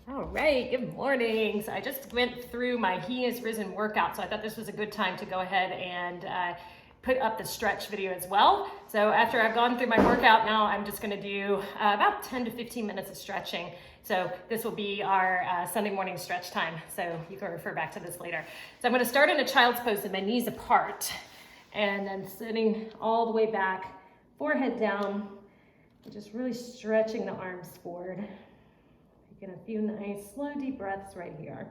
All right, good morning. So I just went through my He Is Risen workout, so I thought this was a good time to go ahead and put up the stretch video as well. So after I've gone through my workout, now I'm just gonna do about 10 to 15 minutes of stretching. So this will be our Sunday morning stretch time, so you can refer back to this later. So I'm gonna start in a child's pose with my knees apart, and then sitting all the way back, forehead down, and just really stretching the arms forward. Taking a few nice, slow, deep breaths right here.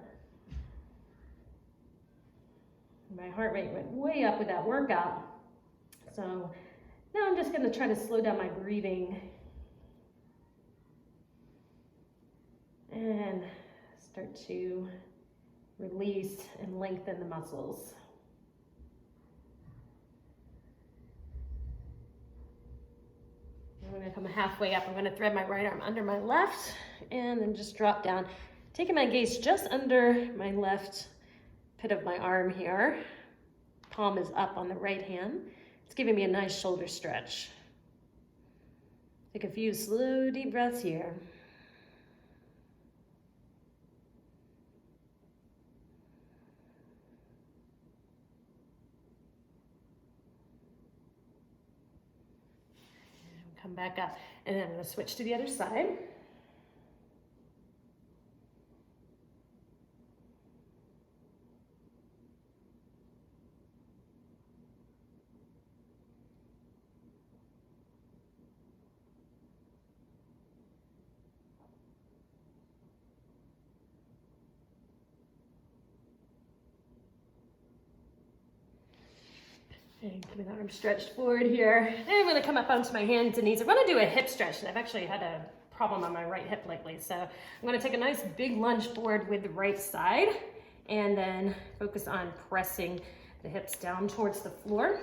My heart rate went way up with that workout. So now I'm just going to try to slow down my breathing and start to release and lengthen the muscles. I'm going to come halfway up. I'm going to thread my right arm under my left and then just drop down, taking my gaze just under my left pit of my arm here. Palm is up on the right hand. It's giving me a nice shoulder stretch. Take a few slow, deep breaths here. Come back up, and then I'm going to switch to the other side. And keeping the arm stretched forward here. And I'm going to come up onto my hands and knees. I'm going to do a hip stretch, and I've actually had a problem on my right hip lately. So I'm going to take a nice big lunge forward with the right side, and then focus on pressing the hips down towards the floor.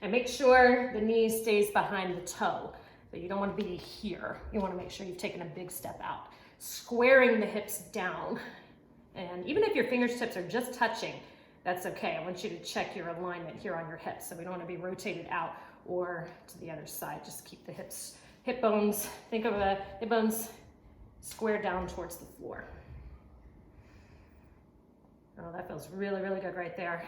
And make sure the knee stays behind the toe. But you don't want to be here. You want to make sure you've taken a big step out. Squaring the hips down. And even if your fingertips are just touching, that's okay. I want you to check your alignment here on your hips. So we don't want to be rotated out or to the other side. Just keep the hip bones, think of the hip bones square down towards the floor. Oh, that feels really, really good right there.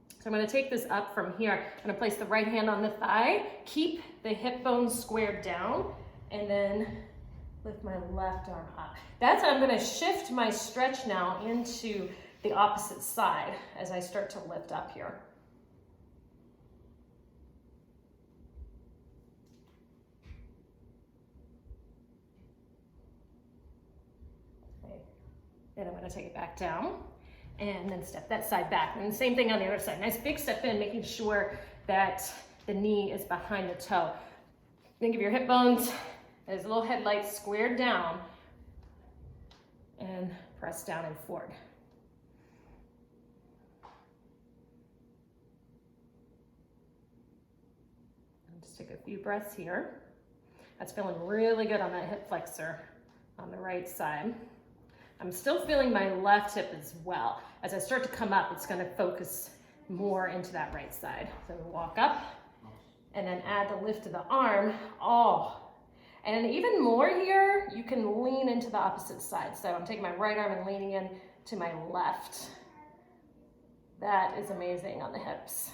So I'm going to take this up from here. I'm going to place the right hand on the thigh, keep the hip bones squared down, and then lift my left arm up. That's how I'm going to shift my stretch now into the opposite side as I start to lift up here. Okay. Then I'm going to take it back down and then step that side back. And the same thing on the other side. Nice big step in, making sure that the knee is behind the toe. Think of your hip bones as little headlights squared down and press down and forward. Just take a few breaths here. That's feeling really good on that hip flexor on the right side. I'm still feeling my left hip as well. As I start to come up, it's going to focus more into that right side. So walk up and then add the lift of the arm. Oh, and even more here, you can lean into the opposite side. So I'm taking my right arm and leaning in to my left. That is amazing on the hips.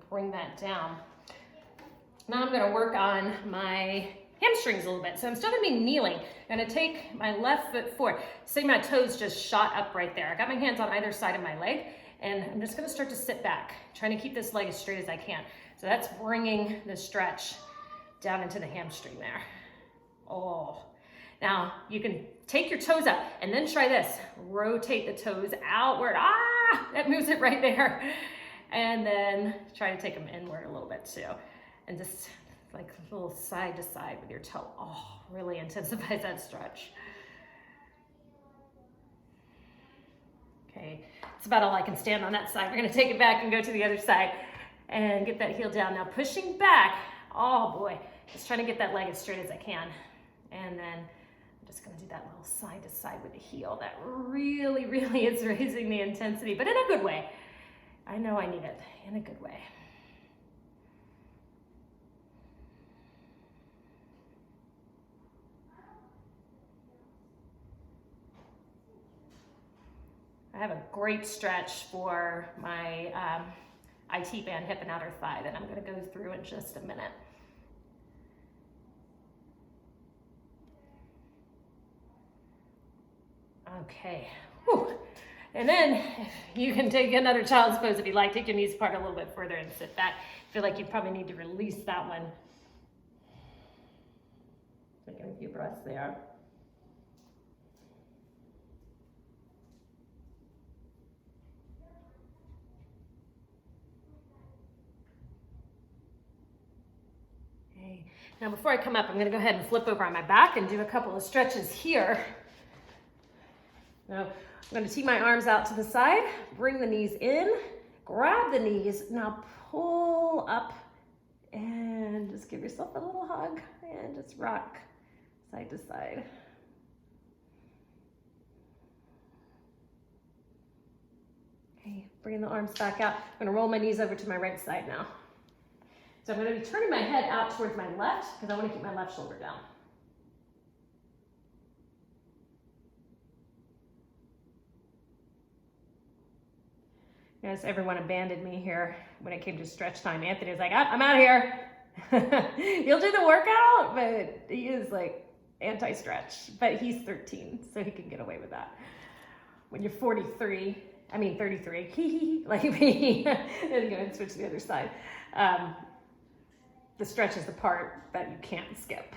Bring that down. Now I'm going to work on my hamstrings a little bit. So instead of me kneeling, I'm going to take my left foot forward. See, my toes just shot up right there. I got my hands on either side of my leg, and I'm just going to start to sit back, trying to keep this leg as straight as I can. So that's bringing the stretch down into the hamstring there. Oh. Now you can take your toes up and then try this. Rotate the toes outward. Ah, that moves it right there. And then try to take them inward a little bit too. And just like a little side to side with your toe. Oh, really intensifies that stretch. Okay, it's about all I can stand on that side. We're gonna take it back and go to the other side and get that heel down. Now pushing back, oh boy, just trying to get that leg as straight as I can. And then just gonna do that little side to side with the heel. That really, really is raising the intensity, but in a good way. I know I need it in a good way. I have a great stretch for my IT band hip and outer thigh that I'm gonna go through in just a minute. Okay, whew. And then you can take another child's pose if you like. Take your knees apart a little bit further and sit back. I feel like you probably need to release that one. Taking a few breaths there. Okay. Now before I come up, I'm gonna go ahead and flip over on my back and do a couple of stretches here. Now, I'm going to tee my arms out to the side, bring the knees in, grab the knees, now pull up and just give yourself a little hug and just rock side to side. Okay, bringing the arms back out. I'm going to roll my knees over to my right side now. So I'm going to be turning my head out towards my left because I want to keep my left shoulder down. Yes, everyone abandoned me here when it came to stretch time. Anthony was like, I'm out of here. He'll do the workout, but he is like anti-stretch. But he's 13, so he can get away with that. When you're 33, like me, and go and switch to the other side. The stretch is the part that you can't skip.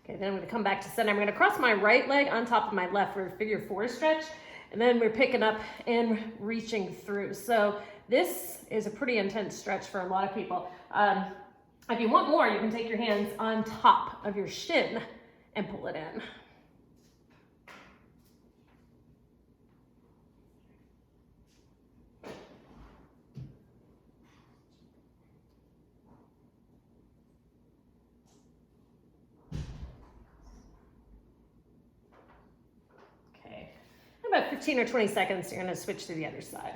Okay, then I'm going to come back to center. I'm going to cross my right leg on top of my left for a figure 4 stretch. And then we're picking up and reaching through. So this is a pretty intense stretch for a lot of people. If you want more, you can take your hands on top of your shin and pull it in. About 15 or 20 seconds, you're going to switch to the other side.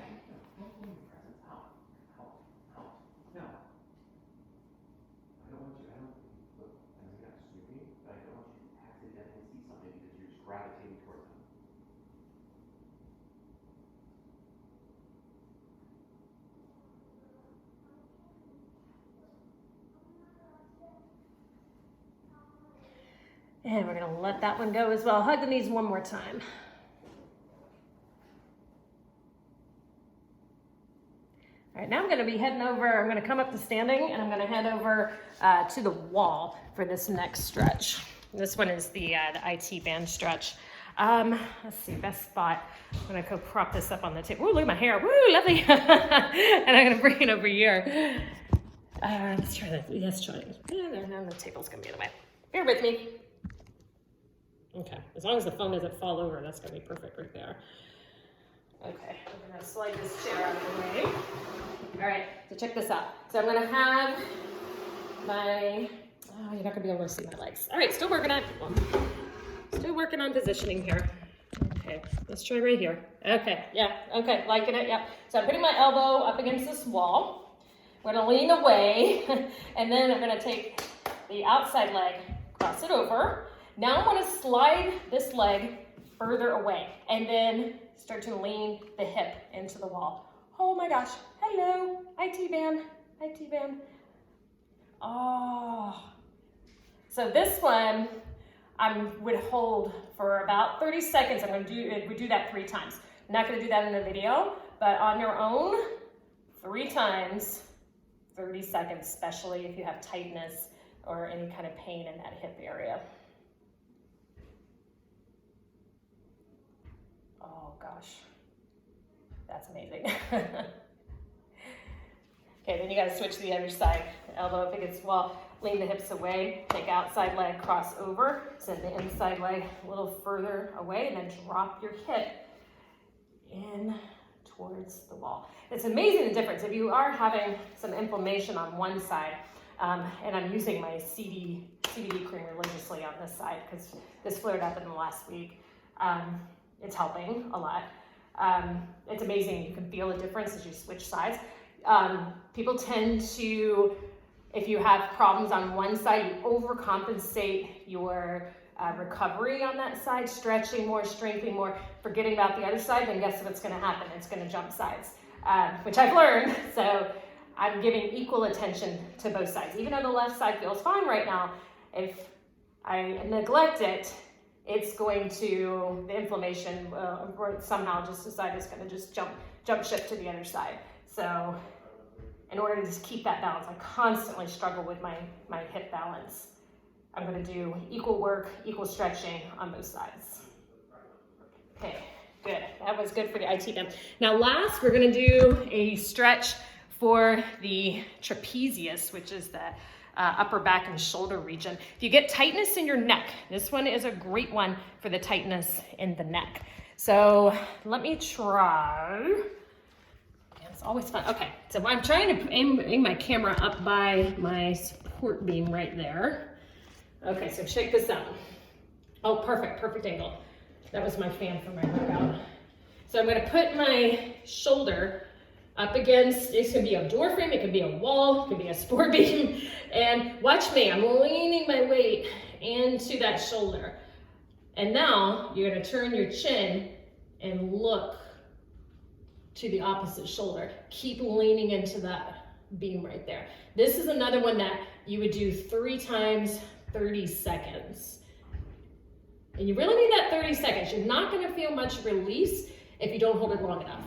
And we're going to let that one go as well. Hug the knees one more time. All right, now I'm going to be heading over, I'm going to come up to standing, and I'm going to head over to the wall for this next stretch. This one is the IT band stretch. Let's see, best spot. I'm going to go prop this up on the table. Ooh, look at my hair. Woo, lovely. And I'm going to bring it over here. Let's try that. Let's try it. And the table's going to be in the way. Bear with me. Okay, as long as the phone doesn't fall over, that's going to be perfect right there. Okay, I'm going to slide this chair out of the way. All right, so check this out. So I'm going to have my, oh, you're not going to be able to see my legs. All right, still working on positioning here. Okay, let's try right here. Okay, yeah, okay, liking it, yeah. So I'm putting my elbow up against this wall. I'm going to lean away, and then I'm going to take the outside leg, cross it over. Now I'm going to slide this leg further away, and then start to lean the hip into the wall. Oh my gosh, hello, IT band. Oh. So this one, I would hold for about 30 seconds. We do that 3 times. I'm not gonna do that in the video, but on your own, 3 times, 30 seconds, especially if you have tightness or any kind of pain in that hip area. Oh gosh, that's amazing. Okay, Okay, then you gotta switch to the other side. Elbow up against the wall, lean the hips away, take outside leg, cross over, send the inside leg a little further away, and then drop your hip in towards the wall. It's amazing the difference. If you are having some inflammation on one side, and I'm using my CBD cream religiously on this side because this flared up in the last week, it's helping a lot. It's amazing. You can feel the difference as you switch sides. People tend to, if you have problems on one side, you overcompensate your recovery on that side, stretching more, strengthening more, forgetting about the other side, then guess what's going to happen? It's going to jump sides, which I've learned. So I'm giving equal attention to both sides. Even though the left side feels fine right now, if I neglect it, it's going to, the inflammation somehow just decide it's going to just jump ship to the other side. So in order to just keep that balance, I constantly struggle with my hip balance. I'm going to do equal work, equal stretching on both sides. Okay, good. That was good for the IT band. Now last, we're going to do a stretch for the trapezius, which is the upper back and shoulder region. If you get tightness in your neck, this one is a great one for the tightness in the neck. So let me try. It's always fun. Okay, so I'm trying to aim my camera up by my support beam right there. Okay, so shake this up. Oh, perfect angle. That was my fan for my workout. So I'm gonna put my shoulder up against, it could be a door frame, it could be a wall, it could be a support beam. And watch me, I'm leaning my weight into that shoulder. And now you're gonna turn your chin and look to the opposite shoulder. Keep leaning into that beam right there. This is another one that you would do 3 times 30 seconds. And you really need that 30 seconds. You're not gonna feel much release if you don't hold it long enough.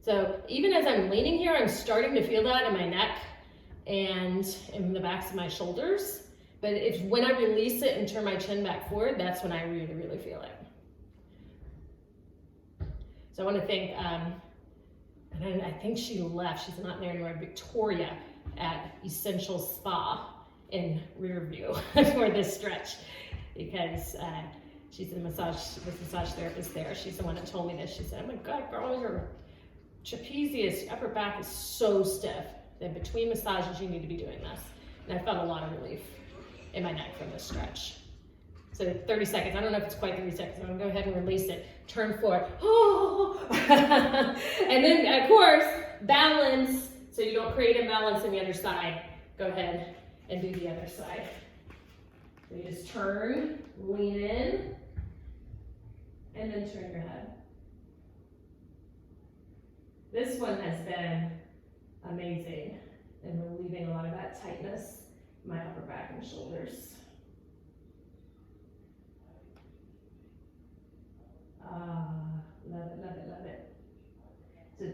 So even as I'm leaning here, I'm starting to feel that in my neck and in the backs of my shoulders. But it's when I release it and turn my chin back forward, that's when I really, really feel it. So I want to thank, and I think she left, she's not there anymore, Victoria at Essential Spa in Riverview for this stretch, because she's the massage therapist there. She's the one that told me this. She said, oh my God, girl, your trapezius, your upper back is so stiff that between massages, you need to be doing this. And I felt a lot of relief in my neck from this stretch. So 30 seconds, I don't know if it's quite 30 seconds. I'm gonna go ahead and release it. Turn forward, oh! And then of course, balance, so you don't create imbalance on the other side. Go ahead and do the other side. So you just turn, lean in, and then turn your head. This one has been amazing in relieving a lot of that tightness in my upper back and shoulders. Love it, love it, love it. So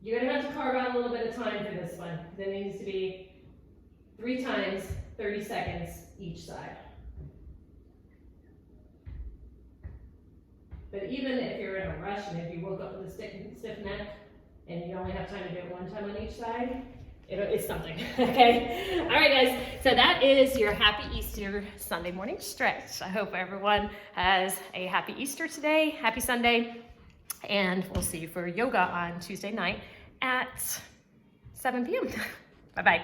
you're gonna have to carve out a little bit of time for this one. It needs to be 3 times 30 seconds each side. But even if you're in a rush and if you woke up with a stiff neck and you only have time to do it 1 time on each side, it's something, okay? All right, guys, so that is your Happy Easter Sunday morning stretch. I hope everyone has a happy Easter today, happy Sunday, and we'll see you for yoga on Tuesday night at 7 p.m. Bye-bye.